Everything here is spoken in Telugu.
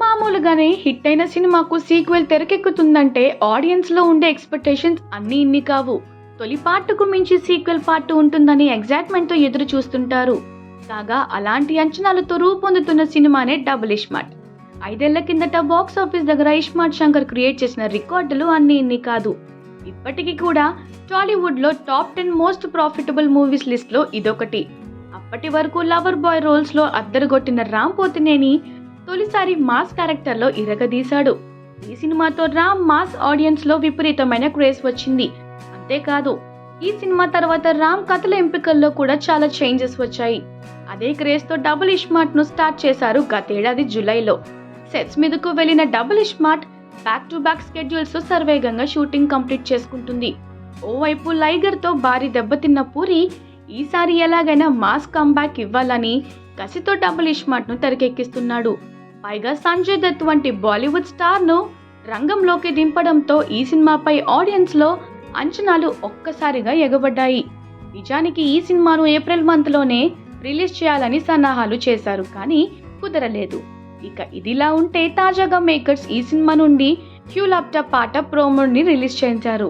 మామూలుగానే హిట్ అయిన సినిమాకు సీక్వెల్ తెరకెక్కుతుందంటే ఆడియన్స్లో ఉండే ఎక్స్పెక్టేషన్స్ అన్నీ ఇన్ని కావు. తొలి పార్ట్కు మించి సీక్వెల్ పార్ట్ ఉంటుందని ఎగ్జైట్మెంట్తో ఎదురు చూస్తుంటారు. కాగా అలాంటి అంచనాలతో రూపొందుతున్న సినిమానే డబుల్ ఇస్మార్ట్. 5 ఏళ్ల కిందట బాక్స్ ఆఫీస్ దగ్గర ఇస్మార్ట్ శంకర్ క్రియేట్ చేసిన రికార్డులు అన్నీ ఇన్ని కాదు. ఇప్పటికీ కూడా టాలీవుడ్లో టాప్ 10 మోస్ట్ ప్రాఫిటబుల్ మూవీస్ లిస్ట్లో ఇదొకటి. అప్పటి వరకు లవర్ బాయ్ రోల్స్లో అద్దరుగొట్టిన రామ్ పోతినేని తొలిసారి మాస్ క్యారెక్టర్లో ఇరగదీశాడు. ఈ సినిమాతో రామ్ మాస్ ఆడియన్స్లో విపరీతమైన క్రేజ్ వచ్చింది. అంతేకాదు, ఈ సినిమా తర్వాత రామ్ కథల ఎంపికల్లో కూడా చాలా చేంజెస్ వచ్చాయి. అదే క్రేజ్తో డబుల్ ఇస్మార్ట్ను స్టార్ట్ చేశారు గతేడాది జూలైలో. సెట్స్ మీదకు వెళ్లిన double iSmart back to back schedules సర్వేగంగా షూటింగ్ కంప్లీట్ చేసుకుంటుంది. ఓవైపు లైగర్తో భారీ దెబ్బతిన్న పూరి ఈసారి ఎలాగైనా మాస్ కంబ్యాక్ ఇవ్వాలని కసితో డబుల్ ఇస్మార్ట్ను తెరకెక్కిస్తున్నాడు. పైగా సంజయ్ దత్ వంటి బాలీవుడ్ స్టార్ను రంగంలోకి దింపడంతో ఈ సినిమాపై ఆడియన్స్లో అంచనాలు ఒక్కసారిగా ఎగబడ్డాయి. నిజానికి ఈ సినిమాను ఏప్రిల్ మంత్లోనే రిలీజ్ చేయాలని సన్నాహాలు చేశారు, కానీ కుదరలేదు. ఇక ఇదిలా ఉంటే తాజాగా మేకర్స్ ఈ సినిమా నుండి హ్యూలాప్టా పాట ప్రోమోని రిలీజ్ చేశారు.